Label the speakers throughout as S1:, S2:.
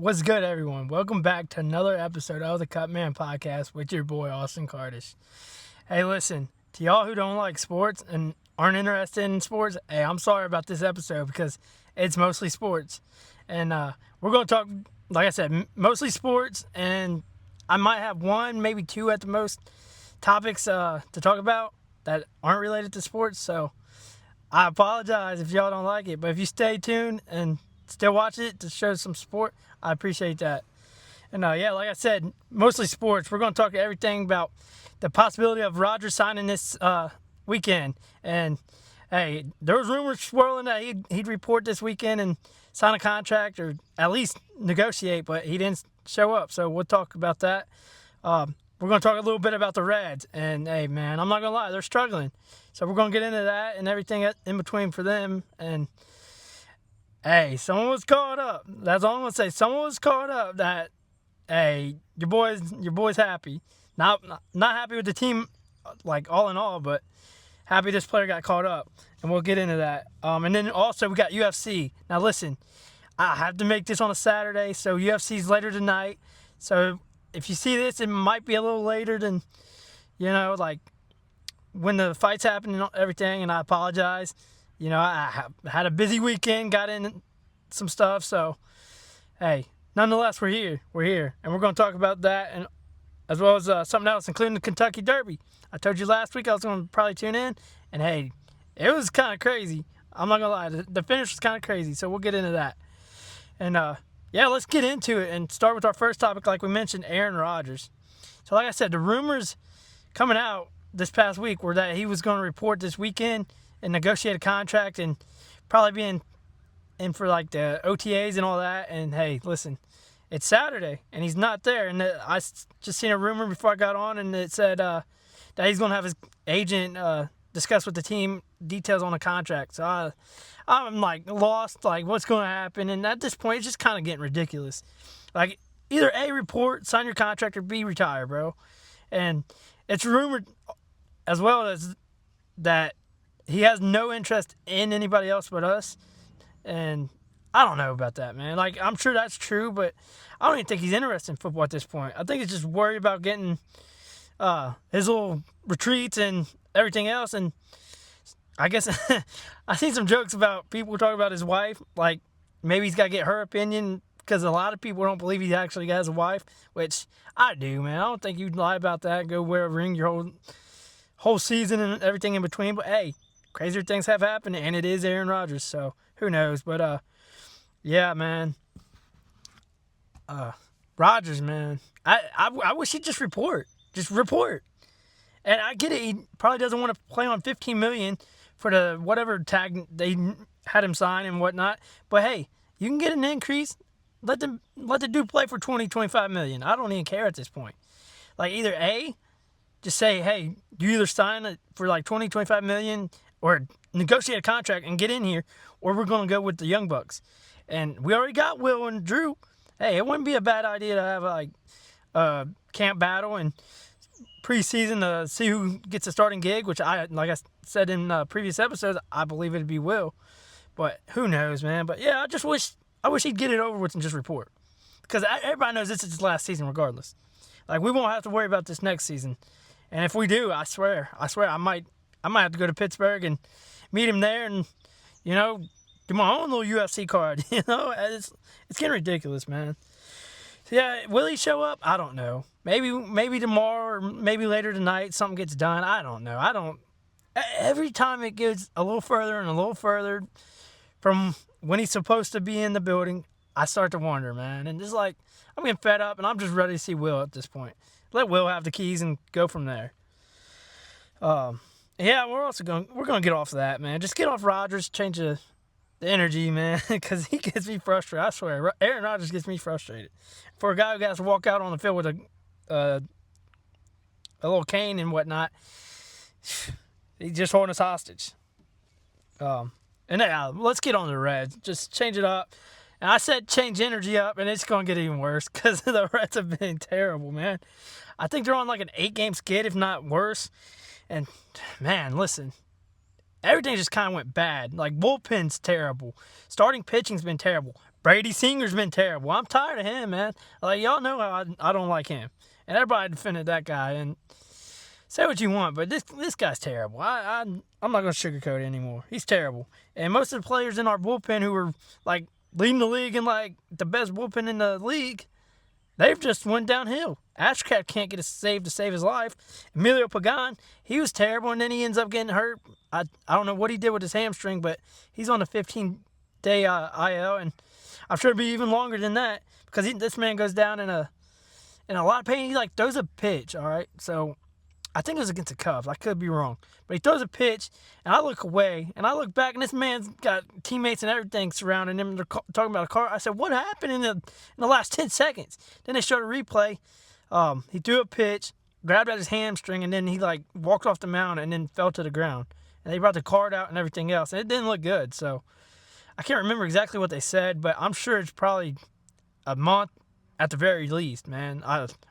S1: What's good, everyone? Welcome back to another episode of the Cut Man Podcast with your boy, Austin Cardish. Hey, listen, to y'all who don't like sports and aren't interested in sports, hey, I'm sorry about this episode because it's mostly sports. And we're going to talk, like I said, mostly sports, and I might have one, maybe two at the most topics to talk about that aren't related to sports. So I apologize if y'all don't like it, but if you stay tuned and still watch it to show some support, I appreciate that. And yeah, like I said, mostly sports. We're going to talk everything about the possibility of Rodgers signing this weekend. And hey, there was rumors swirling that he'd report this weekend and sign a contract or at least negotiate, but he didn't show up. So we'll talk about that. We're going to talk a little bit about the Reds. And hey, man, I'm not going to lie, they're struggling. So we're going to get into that and everything in between for them. And hey, someone was caught up. That's all I'm gonna say. Someone was caught up that, hey, your boy's happy. Not happy with the team, like all in all, but happy this player got caught up, and we'll get into that. And then also we got UFC. Now listen, I have to make this on a Saturday, so UFC's later tonight. So if you see this, it might be a little later than, like when the fights happen and everything. And I apologize. I had a busy weekend, got in some stuff, so, hey, nonetheless, we're here, and we're going to talk about that, and as well as something else, including the Kentucky Derby. I told you last week I was going to probably tune in, and hey, it was kind of crazy. I'm not going to lie, the finish was kind of crazy, so we'll get into that. And, yeah, let's get into it and start with our first topic, like we mentioned, Aaron Rodgers. So, like I said, the rumors coming out this past week were that he was going to report this weekend and negotiate a contract and probably be in for like the OTAs and all that. And hey, listen, it's Saturday and he's not there. And I just seen a rumor before I got on, and it said that he's going to have his agent discuss with the team details on the contract. So I'm like lost, like what's going to happen. And at this point, it's just kind of getting ridiculous. Like either A, report, sign your contract, or B, retire, bro. And it's rumored as well as that he has no interest in anybody else but us. And I don't know about that, man. Like, I'm sure that's true, but I don't even think he's interested in football at this point. I think he's just worried about getting his little retreats and everything else. And I guess I seen some jokes about people talking about his wife. Like, maybe he's got to get her opinion because a lot of people don't believe he actually has a wife, which I do, man. I don't think you'd lie about that, go wear a ring your whole season and everything in between. But, hey, crazier things have happened, and it is Aaron Rodgers, so who knows? But, yeah, man. Rodgers, man. I wish he'd just report. Just report. And I get it. He probably doesn't want to play on $15 million for the whatever tag they had him sign and whatnot. But, hey, you can get an increase. Let the dude play for $20, $25 million. I don't even care at this point. Like, either A, just say, hey, you either sign it for like $20, $25 million or negotiate a contract and get in here, or we're going to go with the Young Bucks. And we already got Will and Drew. Hey, it wouldn't be a bad idea to have like a camp battle and preseason to see who gets a starting gig, which like I said in previous episodes, I believe it'd be Will. But who knows, man. But yeah, I wish he'd get it over with and just report. Because everybody knows this is his last season regardless. Like, we won't have to worry about this next season. And if we do, I swear, I might have to go to Pittsburgh and meet him there and, do my own little UFC card. It's getting ridiculous, man. So, yeah, will he show up? I don't know. Maybe tomorrow or maybe later tonight something gets done. I don't know. Every time it gets a little further and a little further from when he's supposed to be in the building, I start to wonder, man. And just like, I'm getting fed up and I'm just ready to see Will at this point. Let Will have the keys and go from there. Yeah, we're going to get off of that, man. Just get off Rodgers, change the energy, man, because he gets me frustrated. I swear, Aaron Rodgers gets me frustrated. For a guy who has to walk out on the field with a little cane and whatnot, he's just holding us hostage. And yeah, let's get on the Reds. Just change it up. And I said change energy up, and it's going to get even worse because the Reds have been terrible, man. I think they're on like an 8-game skid, if not worse. And, man, listen, everything just kind of went bad. Like, bullpen's terrible. Starting pitching's been terrible. Brady Singer's been terrible. I'm tired of him, man. Like, y'all know how I don't like him. And everybody defended that guy. And say what you want, but this guy's terrible. I'm not going to sugarcoat it anymore. He's terrible. And most of the players in our bullpen who were, like, leading the league and, like, the best bullpen in the league, they've just went downhill. Ashcraft can't get a save to save his life. Emilio Pagan, he was terrible, and then he ends up getting hurt. I don't know what he did with his hamstring, but he's on a 15-day IL, and I'm sure it'll be even longer than that because this man goes down in a lot of pain. He, like, throws a pitch, all right? So I think it was against the Cubs. I could be wrong. But he throws a pitch, and I look away, and I look back, and this man's got teammates and everything surrounding him. They're talking about a car. I said, what happened in the last 10 seconds? Then they showed a replay. He threw a pitch, grabbed at his hamstring, and then he, like, walked off the mound and then fell to the ground. And they brought the card out and everything else. And it didn't look good. So I can't remember exactly what they said, but I'm sure it's probably a month at the very least, man.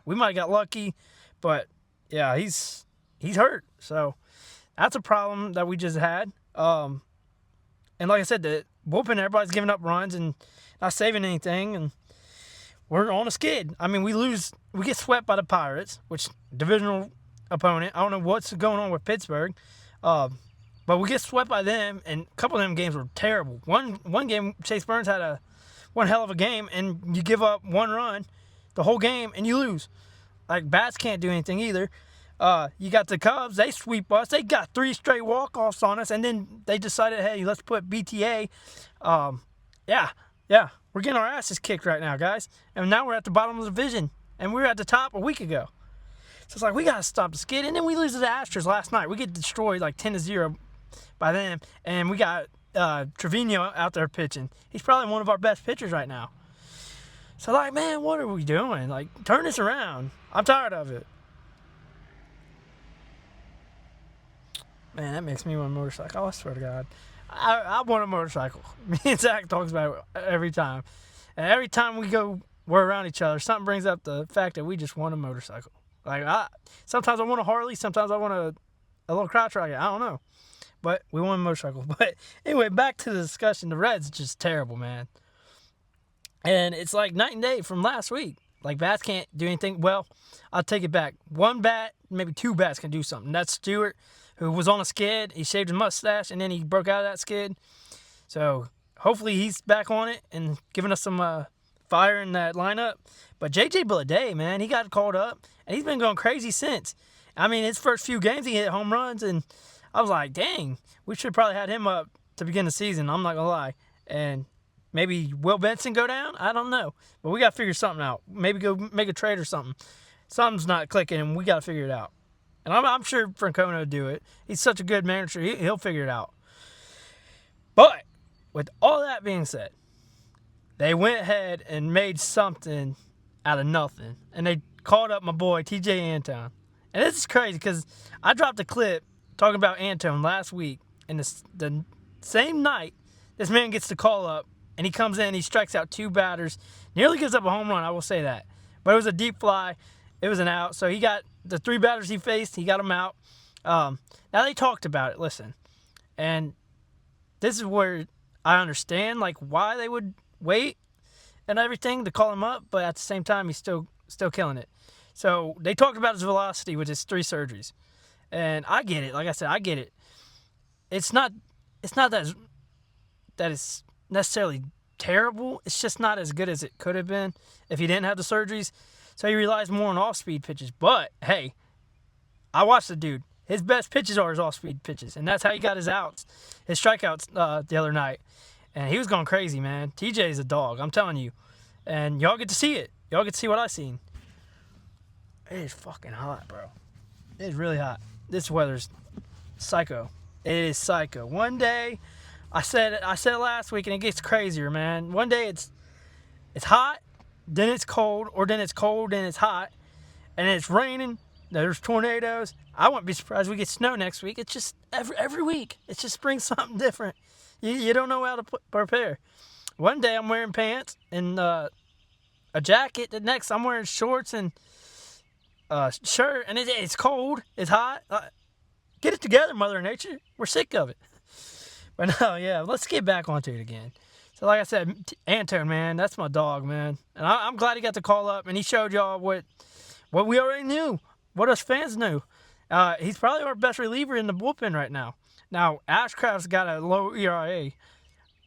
S1: We might have got lucky, but yeah, he's hurt. So that's a problem that we just had. And like I said, the bullpen, everybody's giving up runs and not saving anything, and we're on a skid. I mean, we get swept by the Pirates, which divisional opponent. I don't know what's going on with Pittsburgh. But we get swept by them, and a couple of them games were terrible. One game, Chase Burns had one hell of a game, and you give up one run the whole game, and you lose. Like, bats can't do anything either. You got the Cubs. They sweep us. They got 3 straight walk-offs on us, and then they decided, hey, let's put BTA. Yeah, we're getting our asses kicked right now, guys. And now we're at the bottom of the division, and we were at the top a week ago. So it's like, we got to stop the skid. And then we lose to the Astros last night. We get destroyed like 10-0 by them. And we got Trevino out there pitching. He's probably one of our best pitchers right now. So, like, man, what are we doing? Like, turn this around. I'm tired of it. Man, that makes me want a motorcycle. I swear to God. I want a motorcycle. Me and Zach talks about it every time. And every time we're around each other, something brings up the fact that we just want a motorcycle. Like, sometimes I want a Harley, sometimes I want a little crotch rocket. I don't know. But we want a motorcycle. But anyway, back to the discussion. The Reds are just terrible, man. And it's like night and day from last week. Like, bats can't do anything. Well, I'll take it back. One bat, maybe 2 bats can do something. That's Stewart, who was on a skid. He shaved his mustache, and then he broke out of that skid. So hopefully he's back on it and giving us some fire in that lineup. But J.J. Bleday, man, he got called up, and he's been going crazy since. I mean, his first few games, he hit home runs, and I was like, dang, we should have probably had him up to begin the season. I'm not going to lie. And maybe Will Benson go down? I don't know. But we got to figure something out. Maybe go make a trade or something. Something's not clicking, and we got to figure it out. And I'm sure Francona will do it. He's such a good manager. He'll figure it out. But with all that being said, they went ahead and made something out of nothing. And they called up my boy, TJ Antone. And this is crazy because I dropped a clip talking about Antone last week. And the same night, this man gets the call up. And he comes in, he strikes out 2 batters. Nearly gives up a home run, I will say that. But it was a deep fly. It was an out. So he got the 3 batters he faced, he got them out. Now they talked about it, listen. And this is where I understand, like, why they would wait and everything to call him up. But at the same time, he's still killing it. So they talked about his velocity with his 3 surgeries. And I get it. Like I said, I get it. It's not that it's necessarily terrible. It's just not as good as it could have been if he didn't have the surgeries. So he relies more on off-speed pitches. But, hey, I watched the dude. His best pitches are his off-speed pitches. And that's how he got his strikeouts the other night. And he was going crazy, man. TJ's a dog, I'm telling you. And y'all get to see it. Y'all get to see what I seen. It is fucking hot, bro. It is really hot. This weather's psycho. It is psycho. One day, I said it last week, and it gets crazier, man. One day it's hot, then it's cold, or then it's cold, then it's hot, and it's raining. There's tornadoes. I wouldn't be surprised we get snow next week. It's just every week. It's just brings something different. You don't know how to prepare. One day I'm wearing pants and a jacket. The next I'm wearing shorts and shirt, and it's cold. It's hot. Get it together, Mother Nature. We're sick of it. But no, yeah, let's get back onto it again. So like I said, Antone, man, that's my dog, man. And I'm glad he got to call up, and he showed y'all what we already knew, what us fans knew. He's probably our best reliever in the bullpen right now. Now, Ashcraft's got a low ERA,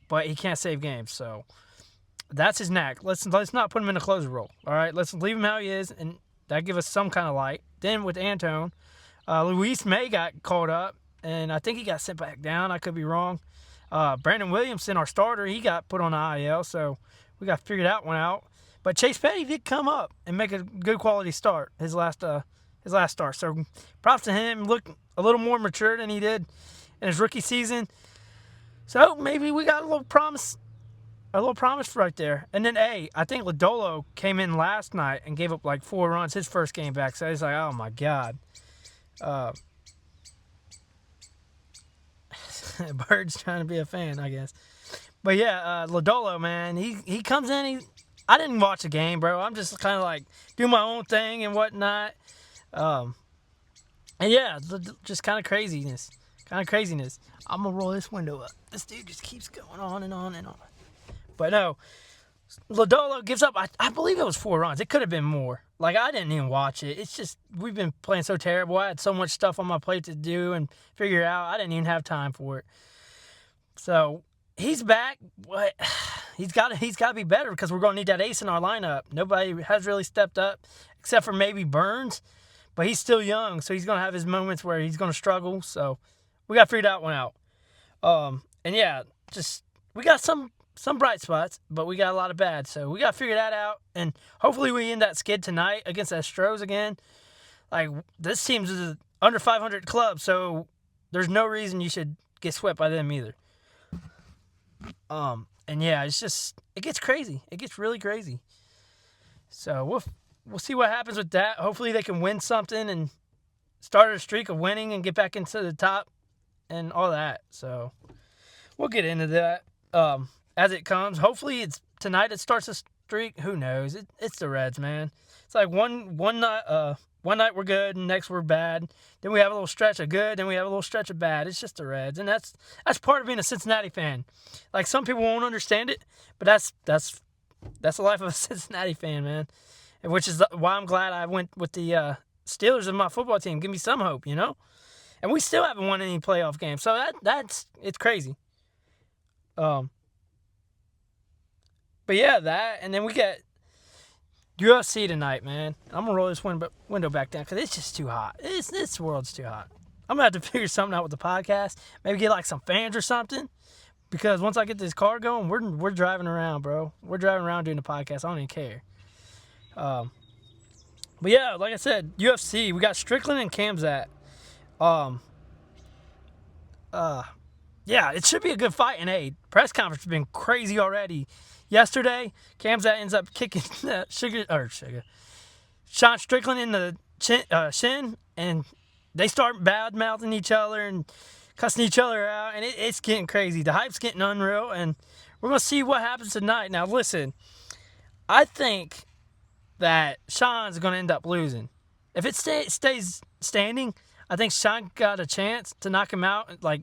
S1: but he can't save games, so that's his knack. Let's not put him in a closer role, all right? Let's leave him how he is, and that give us some kind of light. Then with Antone, Luis May got called up, and I think he got sent back down. I could be wrong. Brandon Williamson, our starter, he got put on the IL, so we got to figure that one out. But Chase Petty did come up and make a good quality start his last start. So props to him. Looked a little more mature than he did in his rookie season. So maybe we got a little promise right there. And then I think Lodolo came in last night and gave up like 4 runs his first game back. So he's like, oh my God. Bird's trying to be a fan, I guess. But yeah, Lodolo, man, he comes in. I didn't watch the game, bro. I'm just kind of like do my own thing and whatnot. And yeah, just kind of craziness. I'm gonna roll this window up. This dude just keeps going on and on and on. But no, Lodolo gives up. I believe it was 4 runs. It could have been more. Like, I didn't even watch it. It's just we've been playing so terrible. I had so much stuff on my plate to do and figure out. I didn't even have time for it. So he's back. But he's got to be better because we're going to need that ace in our lineup. Nobody has really stepped up except for maybe Burns. But he's still young, so he's going to have his moments where he's going to struggle. So we got to figure that one out. And yeah, just we got some bright spots, but we got a lot of bad. So we got to figure that out. And hopefully we end that skid tonight against Astros again. Like, this team's an under 500 club, so there's no reason you should get swept by them either. And yeah, it gets crazy. It gets really crazy. So we'll see what happens with that. Hopefully they can win something and start a streak of winning and get back into the top and all that. So we'll get into that as it comes. Hopefully it's tonight it starts a streak. Who knows? It's the Reds, man. It's like one night we're good and next we're bad. Then we have a little stretch of good, then we have a little stretch of bad. It's just the Reds, and that's part of being a Cincinnati fan. Like, some people won't understand it, but that's the life of a Cincinnati fan, man. And which is why I'm glad I went with the Steelers in my football team. Give me some hope, you know. And we still haven't won any playoff games, so it's crazy. But yeah, that, and then we get UFC tonight, man. I'm gonna roll this window back down because it's just too hot. This world's too hot. I'm gonna have to figure something out with the podcast. Maybe get like some fans or something. Because once I get this car going, we're driving around, bro. We're driving around doing the podcast. I don't even care. But yeah, like I said, UFC. We got Strickland and Khamzat. Yeah, it should be a good fight. And press conference has been crazy already. Yesterday, Khamzat ends up kicking Sean Strickland in the shin, and they start bad-mouthing each other and cussing each other out, and it's getting crazy. The hype's getting unreal, and we're going to see what happens tonight. Now, listen, I think that Sean's going to end up losing. If it stays standing, I think Sean got a chance to knock him out, like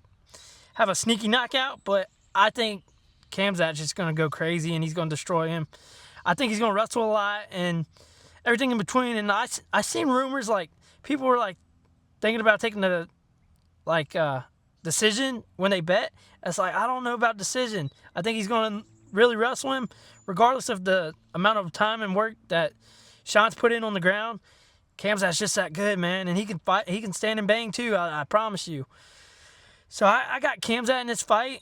S1: have a sneaky knockout, but I think Khamzat's just going to go crazy, and he's going to destroy him. I think he's going to wrestle a lot and everything in between. And I seen rumors, like, people were, like, thinking about taking the, like, decision when they bet. It's like, I don't know about decision. I think he's going to really wrestle him, regardless of the amount of time and work that Sean's put in on the ground. Khamzat's just that good, man, and he can fight. He can stand and bang, too, I promise you. So I got Khamzat in this fight.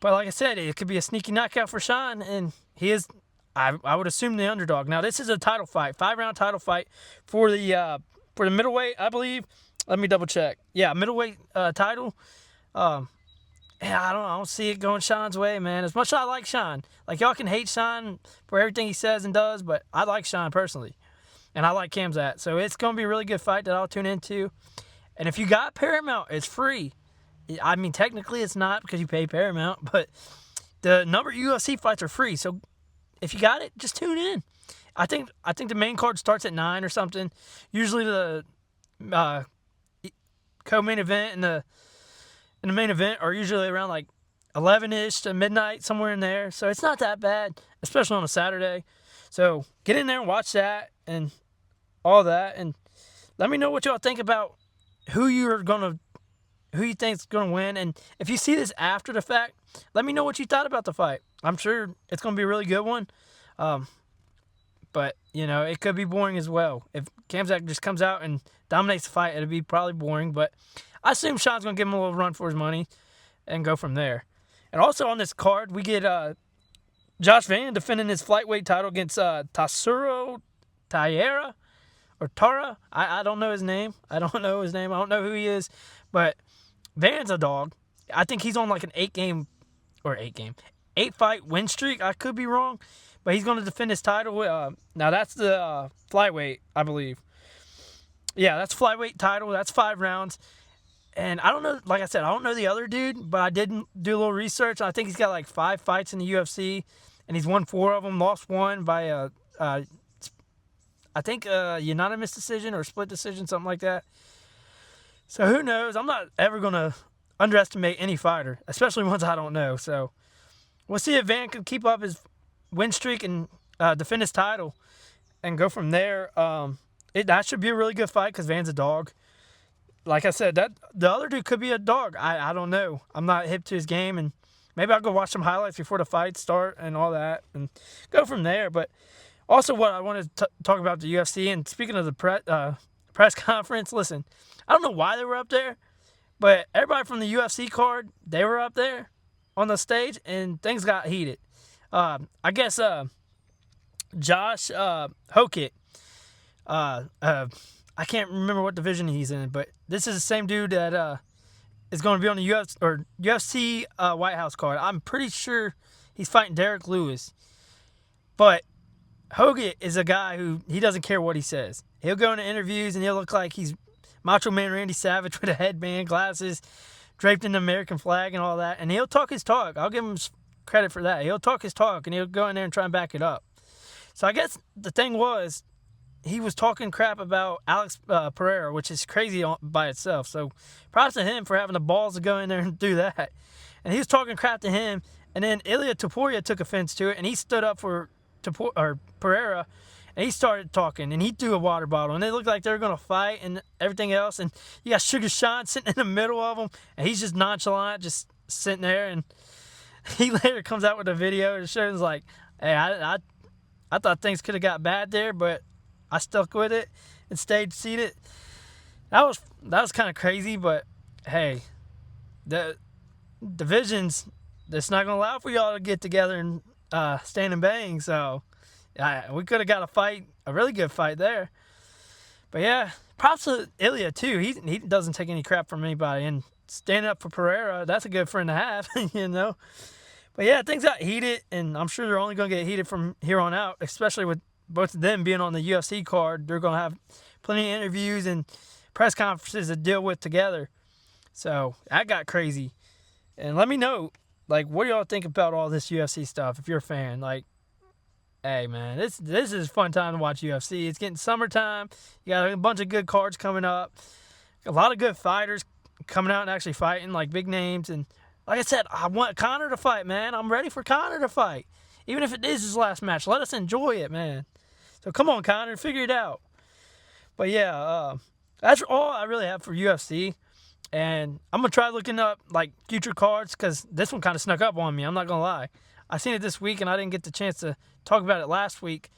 S1: But like I said, it could be a sneaky knockout for Sean, and he is, I would assume, the underdog. Now, this is a title fight, 5-round title fight for the middleweight, I believe. Let me double check. Yeah, middleweight title. Yeah, I don't see it going Sean's way, man. As much as I like Sean, like, y'all can hate Sean for everything he says and does, but I like Sean personally, and I like Khamzat. So it's gonna be a really good fight that I'll tune into. And if you got Paramount, it's free. I mean, technically it's not because you pay Paramount, but the number of UFC fights are free. So if you got it, just tune in. I think the main card starts at 9 or something. Usually the co-main event and the main event are usually around like 11-ish to midnight, somewhere in there. So it's not that bad, especially on a Saturday. So get in there and watch that and all that. And let me know what y'all think about who you think's gonna win. And if you see this after the fact, let me know what you thought about the fight. I'm sure it's gonna be a really good one. But it could be boring as well. If Khamzat just comes out and dominates the fight, it'll be probably boring. But I assume Sean's gonna give him a little run for his money and go from there. And also on this card, we get Josh Van defending his flyweight title against Tatsuro Taira or Tara. I don't know his name. I don't know who he is. But Van's a dog. I think he's on like an 8-fight win streak. I could be wrong. But he's going to defend his title. Now that's the flyweight, I believe. Yeah, that's flyweight title. That's 5 rounds. And I don't know, like I said, I don't know the other dude, but I did do a little research. I think he's got like 5 fights in the UFC, and he's won 4 of them, lost 1 by I think unanimous decision or split decision, something like that. So who knows? I'm not ever going to underestimate any fighter, especially ones I don't know. So we'll see if Van can keep up his win streak and defend his title and go from there. That should be a really good fight because Van's a dog. Like I said, that the other dude could be a dog. I don't know. I'm not hip to his game, and maybe I'll go watch some highlights before the fights start and all that and go from there. But also what I wanted to talk about the UFC, and speaking of the press conference, listen, I don't know why they were up there, but everybody from the UFC card, they were up there on the stage, and things got heated. I guess Josh Hokit, I can't remember what division he's in, but this is the same dude that is going to be on the UFC White House card. I'm pretty sure he's fighting Derek Lewis. But Hogan is a guy who he doesn't care what he says. He'll go into interviews and he'll look like he's Macho Man Randy Savage with a headband, glasses, draped in the American flag and all that. And he'll talk his talk. I'll give him credit for that. He'll talk his talk and he'll go in there and try and back it up. So I guess the thing was, he was talking crap about Alex Pereira, which is crazy by itself. So props to him for having the balls to go in there and do that. And he was talking crap to him. And then Ilya Topuria took offense to it, and he stood up for Pereira, and he started talking, and he threw a water bottle. And they looked like they were going to fight and everything else. And you got Sugar Sean sitting in the middle of them, and he's just nonchalant, just sitting there. And he later comes out with a video and shows like, hey, I thought things could have got bad there, but I stuck with it and stayed seated. That was kind of crazy, but hey, the divisions, that's not going to allow for y'all to get together and stand and bang. So we could have got a really good fight there. But yeah, props to Ilya too. He doesn't take any crap from anybody, and standing up for Pereira, that's a good friend to have, But yeah, things got heated, and I'm sure they're only going to get heated from here on out, especially with both of them being on the UFC card. They're going to have plenty of interviews and press conferences to deal with together. So that got crazy. And let me know, like, what do y'all think about all this UFC stuff if you're a fan? Like, hey, man, this is a fun time to watch UFC. It's getting summertime. You got a bunch of good cards coming up. A lot of good fighters coming out and actually fighting, like big names. And like I said, I want Conor to fight, man. I'm ready for Conor to fight. Even if it is his last match, let us enjoy it, man. So come on, Conor, figure it out. But yeah, that's all I really have for UFC. And I'm going to try looking up like future cards because this one kind of snuck up on me. I'm not going to lie. I seen it this week and I didn't get the chance to talk about it last week.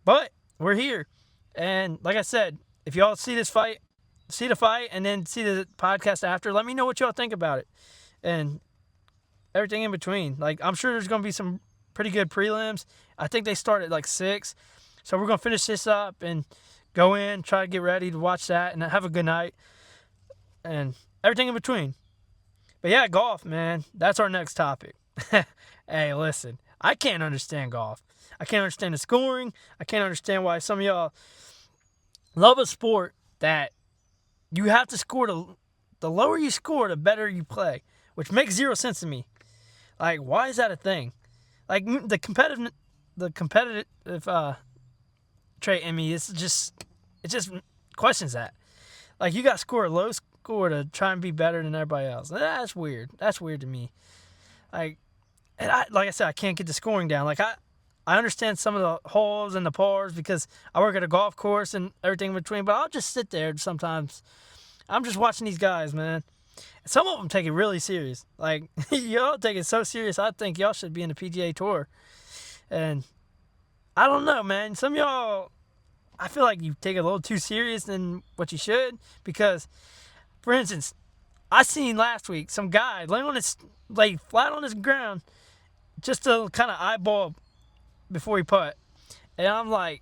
S1: But we're here. And like I said, if y'all see the fight and then see the podcast after, let me know what y'all think about it. And everything in between. Like, I'm sure there's going to be some pretty good prelims. I think they start at like 6. So we're going to finish this up and go in, try to get ready to watch that and have a good night and everything in between. But yeah, golf, man, that's our next topic. Hey, listen, I can't understand golf. I can't understand the scoring. I can't understand why some of y'all love a sport that you have to score. The lower you score, the better you play, which makes zero sense to me. Like, why is that a thing? Like, the competitive trait in me, it just questions that. Like, you got to score a low score to try and be better than everybody else. That's weird. That's weird to me. Like, and like I said, I can't get the scoring down. Like I understand some of the holes and the pars because I work at a golf course and everything in between. But I'll just sit there sometimes. I'm just watching these guys, man. Some of them take it really serious. Like, y'all take it so serious, I think y'all should be in the PGA Tour. And I don't know, man. Some of y'all, I feel like you take it a little too serious than what you should. Because, for instance, I seen last week some guy lay flat on his ground just to kind of eyeball before he putt. And I'm like,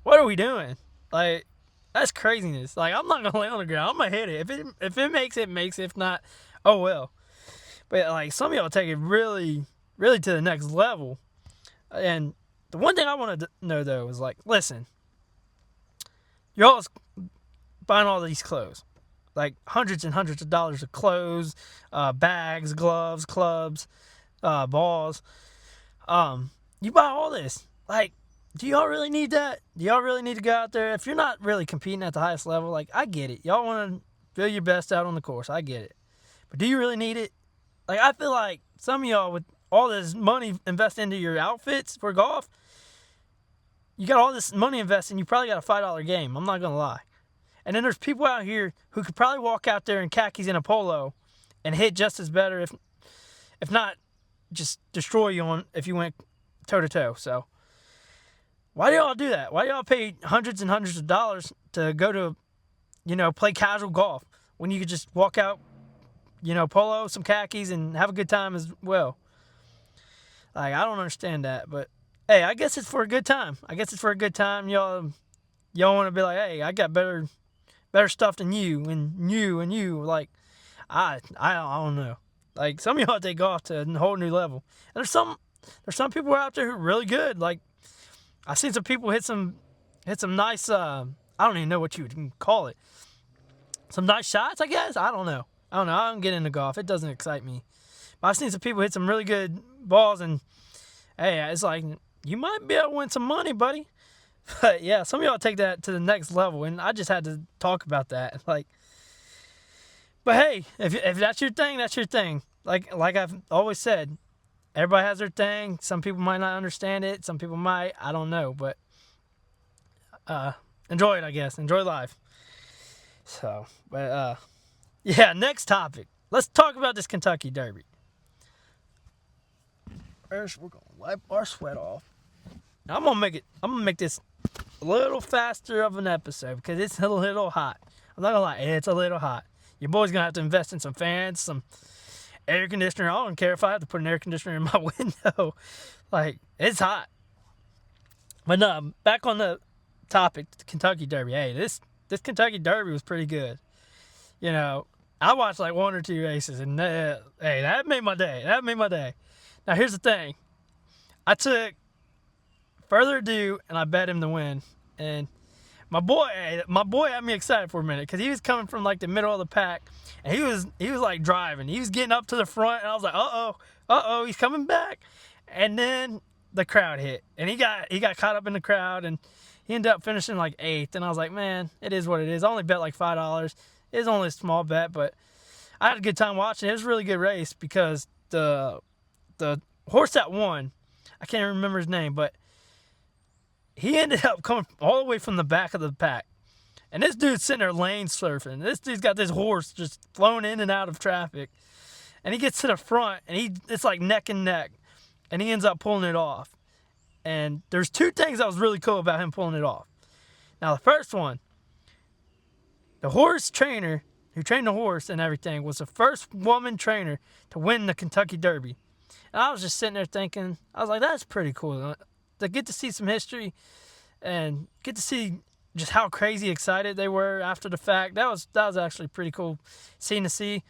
S1: what are we doing? Like, that's craziness. Like, I'm not going to lay on the ground. I'm going to hit it. If it makes it, makes it. If not, oh well. But, like, some of y'all take it really, really to the next level. And the one thing I want to know, though, is, like, listen. Y'all buying all these clothes. Like, hundreds and hundreds of dollars of clothes, bags, gloves, clubs, balls. You buy all this. Like, do y'all really need that? Do y'all really need to go out there? If you're not really competing at the highest level, like, I get it. Y'all want to feel your best out on the course. I get it. But do you really need it? Like, I feel like some of y'all, with all this money invested into your outfits for golf, you got all this money invested, and you probably got a $5 game. I'm not going to lie. And then there's people out here who could probably walk out there in khakis and a polo and hit just as better, if not just destroy you if you went toe-to-toe. So why do y'all do that? Why do y'all pay hundreds and hundreds of dollars to go to, play casual golf when you could just walk out, polo, some khakis, and have a good time as well? Like, I don't understand that, but hey, I guess it's for a good time. Y'all want to be like, hey, I got better stuff than you and you. Like, I don't know. Like, some of y'all take golf to a whole new level. And there's some people out there who are really good. Like, I've seen some people hit some nice, I don't even know what you would call it. Some nice shots, I guess. I don't know. I don't get into golf. It doesn't excite me. But I've seen some people hit some really good balls, and hey, it's like, you might be able to win some money, buddy. But yeah, some of y'all take that to the next level, and I just had to talk about that. Like, but hey, if that's your thing, that's your thing. Like I've always said, everybody has their thing. Some people might not understand it. Some people might. I don't know, but enjoy it, I guess. Enjoy life. So, but yeah, next topic. Let's talk about this Kentucky Derby. First, we're gonna wipe our sweat off. Now, I'm gonna make this a little faster of an episode because it's a little hot. I'm not gonna lie, it's a little hot. Your boy's gonna have to invest in some fans, some air conditioner. I don't care if I have to put an air conditioner in my window. Like, it's hot. But no, back on the topic, the Kentucky Derby. Hey, this Kentucky Derby was pretty good. I watched like one or two races, and hey, that made my day. Now, here's the thing. I took Further Ado, and I bet him to win. And my boy had me excited for a minute because he was coming from like the middle of the pack, and he was like driving. He was getting up to the front, and I was like, uh-oh, he's coming back. And then the crowd hit, and he got caught up in the crowd, and he ended up finishing like 8th. And I was like, man, it is what it is. I only bet like $5. It was only a small bet, but I had a good time watching it. It was a really good race because the horse that won, I can't remember his name, but he ended up coming all the way from the back of the pack. And this dude's sitting there lane surfing. This dude's got this horse just flowing in and out of traffic. And he gets to the front, and it's like neck and neck. And he ends up pulling it off. And there's two things that was really cool about him pulling it off. Now, the first one, the horse trainer who trained the horse and everything was the first woman trainer to win the Kentucky Derby. And I was just sitting there thinking, I was like, that's pretty cool. To get to see some history and get to see just how crazy excited they were after the fact. That was actually pretty cool scene to see.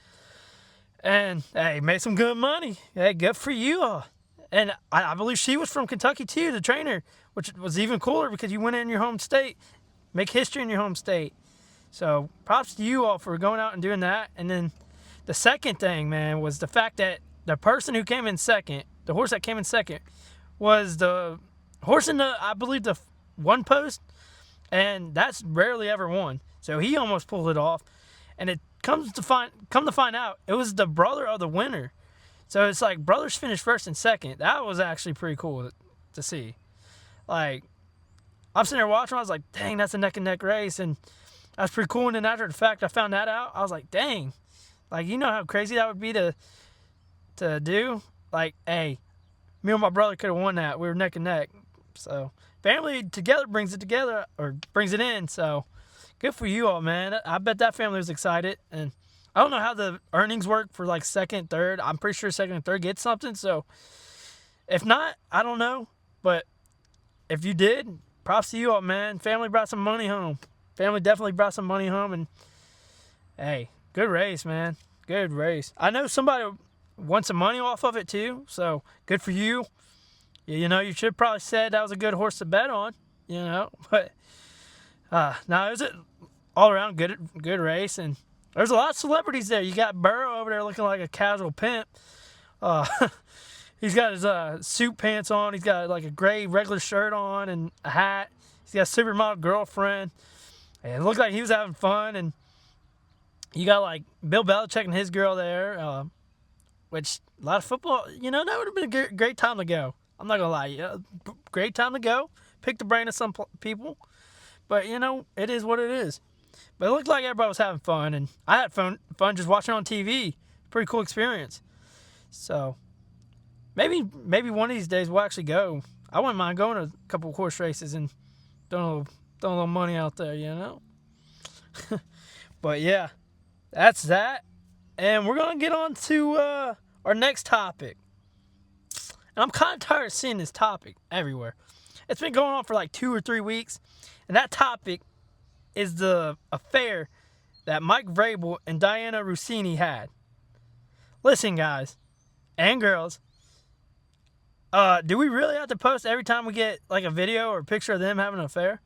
S1: And, hey, made some good money. Hey, good for you all. And I believe she was from Kentucky, too, the trainer, which was even cooler because you went in your home state, make history in your home state. So props to you all for going out and doing that. And then the second thing, man, was the fact that the person who came in second, the horse that came in second, was the horse in I believe, the one post. And that's rarely ever won. So he almost pulled it off. And it come to find out, it was the brother of the winner. So it's like brothers finished first and second. That was actually pretty cool to see. Like, I'm sitting there watching. I was like, dang, that's a neck and neck race, and that's pretty cool. And then after the fact, I found that out. I was like, dang, like, you know how crazy that would be to do. Like, hey, me and my brother could have won that. We were neck and neck. So family together brings it together, or brings it in. So good for you all, man. I bet that family was excited. And I don't know how the earnings work for like second, third. I'm pretty sure second and third get something. So if not, I don't know. But if you did, props to you all, man. Family brought some money home. Family definitely brought some money home. And hey, good race, man. Good race. I know somebody won some money off of it too. So good for you. You know, you should probably said that was a good horse to bet on, you know. But no, it was an all-around good race. And there's a lot of celebrities there. You got Burrow over there looking like a casual pimp. He's got his suit pants on. He's got like a gray regular shirt on and a hat. He's got a supermodel girlfriend. And it looked like he was having fun. And you got like Bill Belichick and his girl there, which a lot of football, you know, that would have been a great time to go. I'm not going to lie. Yeah, great time to go. Pick the brain of some people. But, you know, it is what it is. But it looked like everybody was having fun. And I had fun just watching on TV. Pretty cool experience. So maybe one of these days we'll actually go. I wouldn't mind going to a couple of horse races and throwing a little money out there, you know. But, yeah, that's that. And we're going to get on to our next topic. And I'm kind of tired of seeing this topic everywhere. It's been going on for like 2 or 3 weeks. And that topic is the affair that Mike Vrabel and Diana Rossini had. Listen, guys and girls, do we really have to post every time we get like a video or a picture of them having an affair?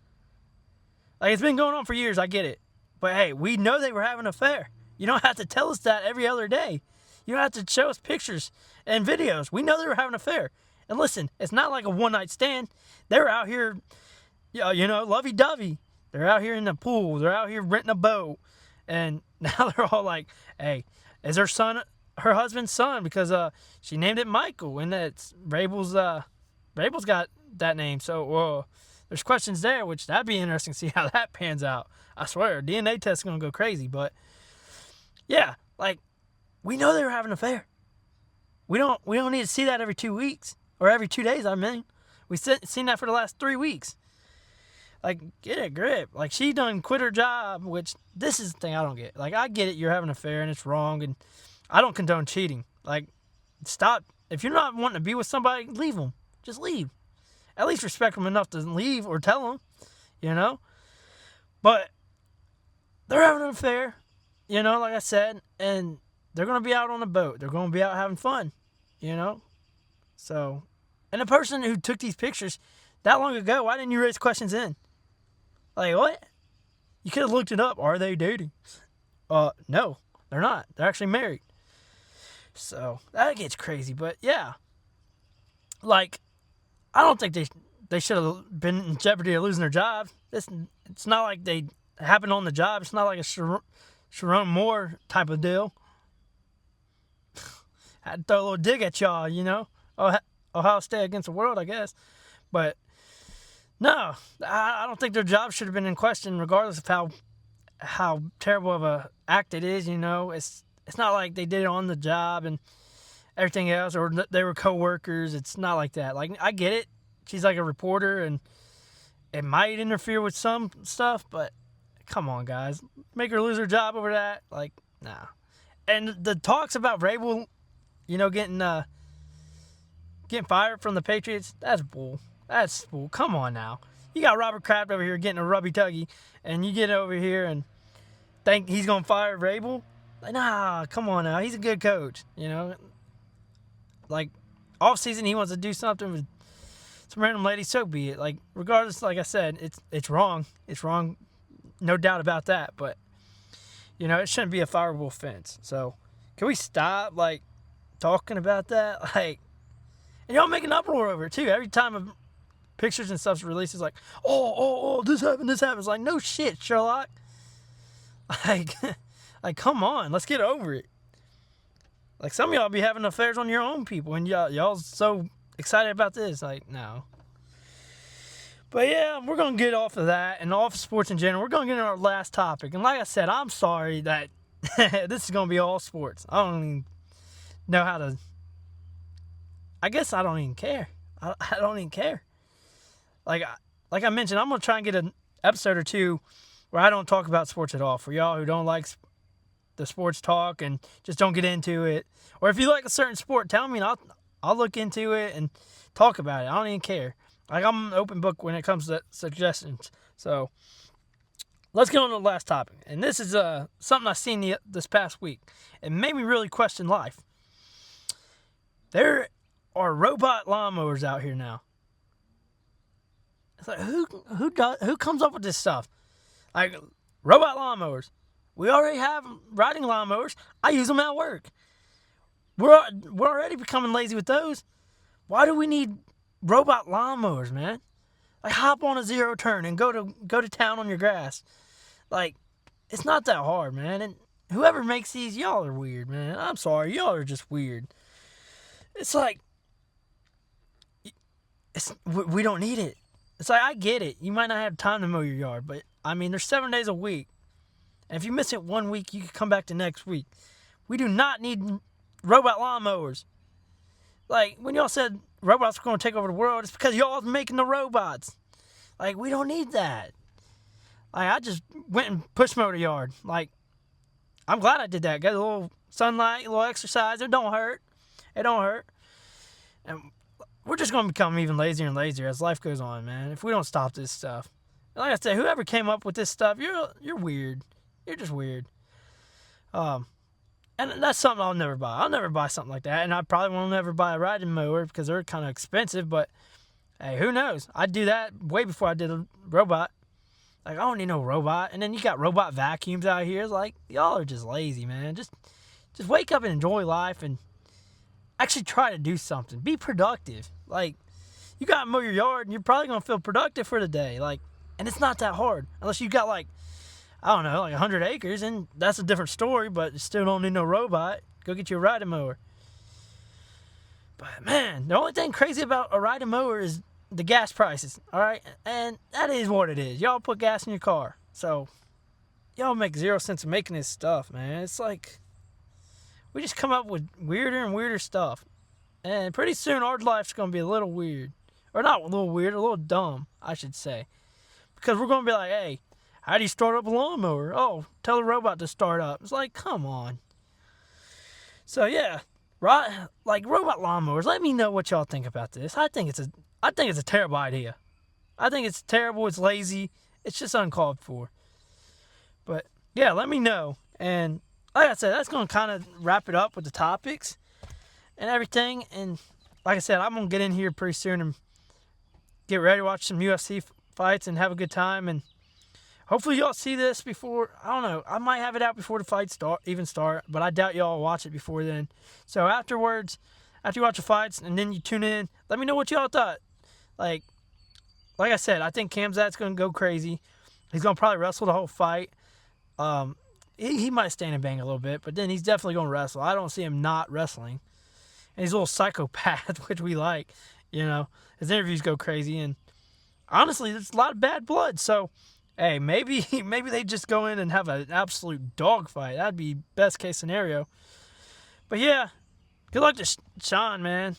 S1: Like, it's been going on for years, I get it. But hey, we know they were having an affair. You don't have to tell us that every other day. You don't have to show us pictures and videos. We know they were having an affair. And listen, it's not like a one-night stand. They were out here, you know, lovey-dovey. They're out here in the pool. They're out here renting a boat. And now they're all like, hey, is her husband's son? Because she named it Michael. And that's Vrabel's got that name. So there's questions there, which that'd be interesting to see how that pans out. I swear, DNA test is going to go crazy. But yeah, like, we know they were having an affair. We don't need to see that every 2 weeks. Or every 2 days, I mean. We've seen that for the last 3 weeks. Like, get a grip. Like, she done quit her job, which this is the thing I don't get. Like, I get it, you're having an affair and it's wrong, and I don't condone cheating. Like, stop. If you're not wanting to be with somebody, leave them. Just leave. At least respect them enough to leave or tell them, you know? But they're having an affair, you know, like I said, and they're going to be out on a boat. They're going to be out having fun, you know? So, and the person who took these pictures that long ago, why didn't you raise questions in? Like, what? You could have looked it up. Are they dating? No, they're not. They're actually married. So, that gets crazy. But, yeah. Like, I don't think they should have been in jeopardy of losing their jobs. It's not like they happened on the job. It's not like a Sharon Moore type of deal. Had to throw a little dig at y'all, you know. Ohio State against the world, I guess. But no, I don't think their job should have been in question, regardless of how terrible of a act it is. You know, it's not like they did it on the job and everything else, or they were coworkers. It's not like that. Like, I get it. She's like a reporter, and it might interfere with some stuff, but come on, guys, make her lose her job over that? Like, nah. And the talks about Vrabel, you know, getting fired from the Patriots, that's bull. That's bull. Come on now. You got Robert Kraft over here getting a rubby-tuggy, and you get over here and think he's going to fire Vrabel? Like, nah, come on now. He's a good coach, you know. Like, off-season, he wants to do something with some random lady, so be it. Like, regardless, like I said, it's wrong. It's wrong. No doubt about that. But, you know, it shouldn't be a fireable offense. So, can we stop, like, talking about that? Like, and y'all make an uproar over it, too. Every time pictures and stuff's released, it's like, oh, this happened. It's like, no shit, Sherlock. Like, come on. Let's get over it. Like, some of y'all be having affairs on your own people, and y'all so excited about this. Like, no. But yeah, we're going to get off of that and off of sports in general. We're going to get into our last topic. And like I said, I'm sorry that this is going to be all sports. I don't even know how to... I guess I don't even care. I don't even care. Like I mentioned, I'm going to try and get an episode or two where I don't talk about sports at all. For y'all who don't like the sports talk and just don't get into it. Or if you like a certain sport, tell me and I'll look into it and talk about it. I don't even care. Like, I'm an open book when it comes to suggestions. So, let's get on to the last topic. And this is something I seen this past week. It made me really question life. There are robot lawnmowers out here now. It's like, who comes up with this stuff? Like, robot lawnmowers. We already have riding lawnmowers. I use them at work. We're already becoming lazy with those. Why do we need robot lawnmowers, man? Like, hop on a zero turn and go to town on your grass. Like, it's not that hard, man. And whoever makes these, y'all are weird, man. I'm sorry, y'all are just weird. It's like, we don't need it. It's like, I get it. You might not have time to mow your yard, but I mean, there's 7 days a week. And if you miss it 1 week, you can come back to next week. We do not need robot lawnmowers. Like, when y'all said robots were going to take over the world, it's because y'all making the robots. Like, we don't need that. Like, I just went and push mowed a yard. Like, I'm glad I did that. Got a little sunlight, a little exercise. It don't hurt. It don't hurt. And we're just going to become even lazier and lazier as life goes on, man, if we don't stop this stuff. And like I said, whoever came up with this stuff, you're weird. You're just weird. And that's something I'll never buy. I'll never buy something like that. And I probably won't ever buy a riding mower because they're kind of expensive. But, hey, who knows? I'd do that way before I did a robot. Like, I don't need no robot. And then you got robot vacuums out here. It's like, y'all are just lazy, man. Just wake up and enjoy life and actually try to do something. Be productive. Like, you got to mow your yard and you're probably going to feel productive for the day. Like, and it's not that hard. Unless you got, like, I don't know, like 100 acres, and that's a different story, but you still don't need no robot. Go get you a riding mower. But, man, the only thing crazy about a riding mower is the gas prices, all right? And that is what it is. Y'all put gas in your car. So, y'all make 0 cents of making this stuff, man. It's like, we just come up with weirder and weirder stuff. And pretty soon, our life's going to be a little weird. Or not a little weird, a little dumb, I should say. Because we're going to be like, hey, how do you start up a lawnmower? Oh, tell the robot to start up. It's like, come on. So yeah, like robot lawnmowers. Let me know what y'all think about this. I think it's a terrible idea. I think it's terrible. It's lazy. It's just uncalled for. But yeah, let me know. And like I said, that's going to kind of wrap it up with the topics and everything. And like I said, I'm going to get in here pretty soon and get ready to watch some UFC fights and have a good time. And hopefully y'all see this before, I don't know, I might have it out before the fights start, but I doubt y'all will watch it before then. So afterwards, after you watch the fights and then you tune in, let me know what y'all thought. Like I said, I think Khamzat's going to go crazy. He's going to probably wrestle the whole fight. He might stand and bang a little bit, but then he's definitely going to wrestle. I don't see him not wrestling. And he's a little psychopath, which we like, you know. His interviews go crazy, and honestly, there's a lot of bad blood, so hey, maybe they just go in and have an absolute dogfight. That'd be best case scenario. But yeah, good luck to Sean, man.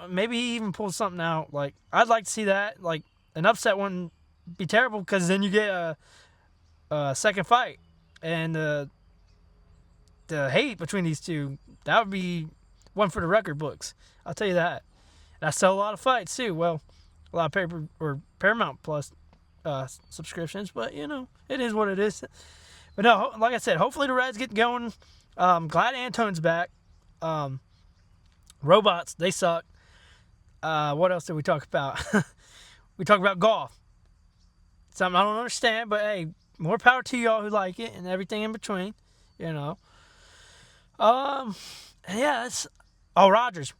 S1: Maybe he even pulls something out. Like, I'd like to see that. Like, an upset wouldn't be terrible because then you get a second fight. And the hate between these two, that would be one for the record books. I'll tell you that. And I sell a lot of fights too. Well, a lot of Paramount Plus subscriptions, but you know, it is what it is. But no, like I said, hopefully the Reds get going. Glad Antone's back. Robots, they suck. What else did we talk about? We talked about golf. Something I don't understand, but hey, more power to y'all who like it and everything in between, you know. Yeah, Rodgers.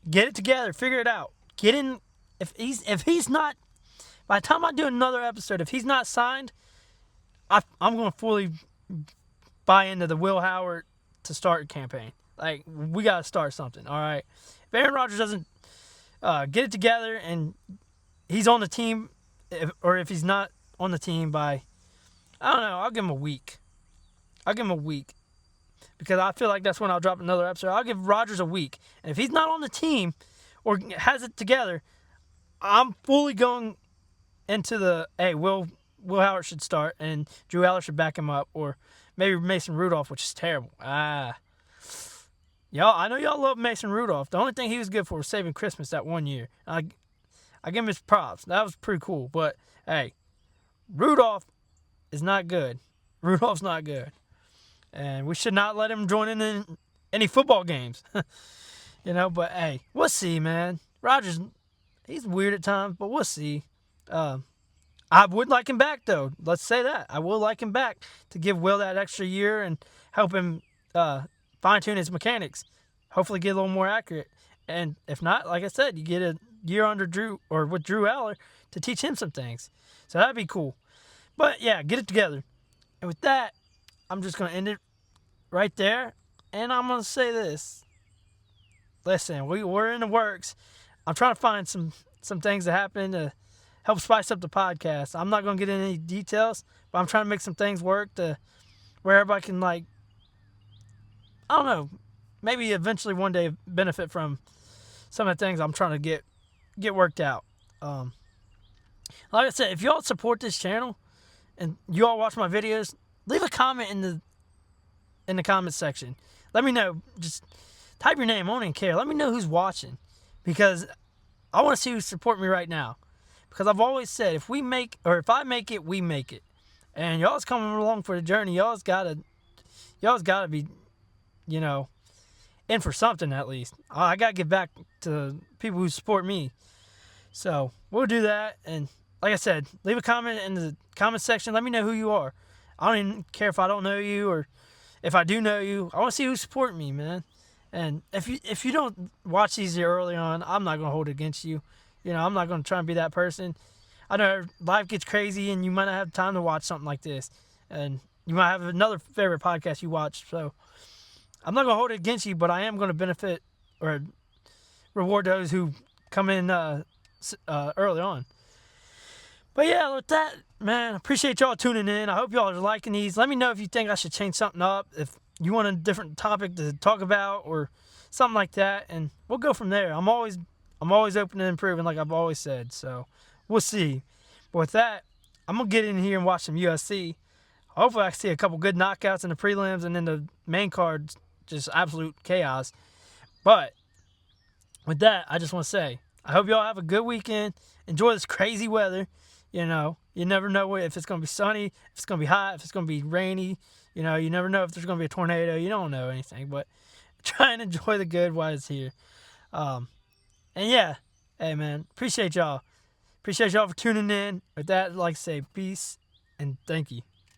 S1: Get it together, figure it out. Get in. If he's not, by the time I do another episode, if he's not signed, I'm going to fully buy into the Will Howard to start campaign. Like, we got to start something, all right? If Aaron Rodgers doesn't get it together and he's on the team, or if he's not on the team by, I don't know, I'll give him a week. Because I feel like that's when I'll drop another episode. I'll give Rodgers a week. And if he's not on the team or has it together, I'm fully going into the, hey, Will Howard should start and Drew Aller should back him up, or maybe Mason Rudolph, which is terrible. Y'all, I know y'all love Mason Rudolph. The only thing he was good for was saving Christmas that one year. I give him his props. That was pretty cool. But, hey, Rudolph is not good. Rudolph's not good. And we should not let him join in any football games. But, hey, we'll see, man. Rodgers, he's weird at times, but we'll see. I would like him back, though. Let's say that. I will like him back to give Will that extra year and help him fine-tune his mechanics. Hopefully get a little more accurate. And if not, like I said, you get a year under Drew, or with Drew Aller, to teach him some things. So that'd be cool. But, yeah, get it together. And with that, I'm just going to end it right there. And I'm going to say this. Listen, we're in the works. I'm trying to find some things that happen to help spice up the podcast. I'm not going to get into any details, but I'm trying to make some things work to where everybody can, like, I don't know, maybe eventually one day benefit from some of the things I'm trying to get worked out. Like I said, if y'all support this channel and you all watch my videos, leave a comment in the comment section. Let me know. Just type your name. I don't even care. Let me know who's watching, because I want to see who's supporting me right now. Because I've always said, if I make it, we make it. And y'all's coming along for the journey. Y'all's gotta be, in for something at least. I gotta get back to people who support me. So we'll do that. And like I said, leave a comment in the comment section. Let me know who you are. I don't even care if I don't know you, or if I do know you. I want to see who's supporting me, man. And if you don't watch these early on, I'm not going to hold it against you. I'm not going to try and be that person. I know life gets crazy and you might not have time to watch something like this. And you might have another favorite podcast you watch. So I'm not going to hold it against you, but I am going to benefit or reward those who come in early on. But yeah, with that, man, appreciate y'all tuning in. I hope y'all are liking these. Let me know if you think I should change something up, if you want a different topic to talk about or something like that, and we'll go from there. I'm always open to improving, like I've always said. So we'll see. But with that, I'm gonna get in here and watch some UFC. Hopefully, I see a couple good knockouts in the prelims, and then the main card, just absolute chaos. But with that, I just want to say, I hope y'all have a good weekend. Enjoy this crazy weather. You never know if it's going to be sunny, if it's going to be hot, if it's going to be rainy. You never know if there's going to be a tornado. You don't know anything, but try and enjoy the good while it's here. And yeah, hey, man, appreciate y'all. Appreciate y'all for tuning in. With that, I'd like to say peace and thank you.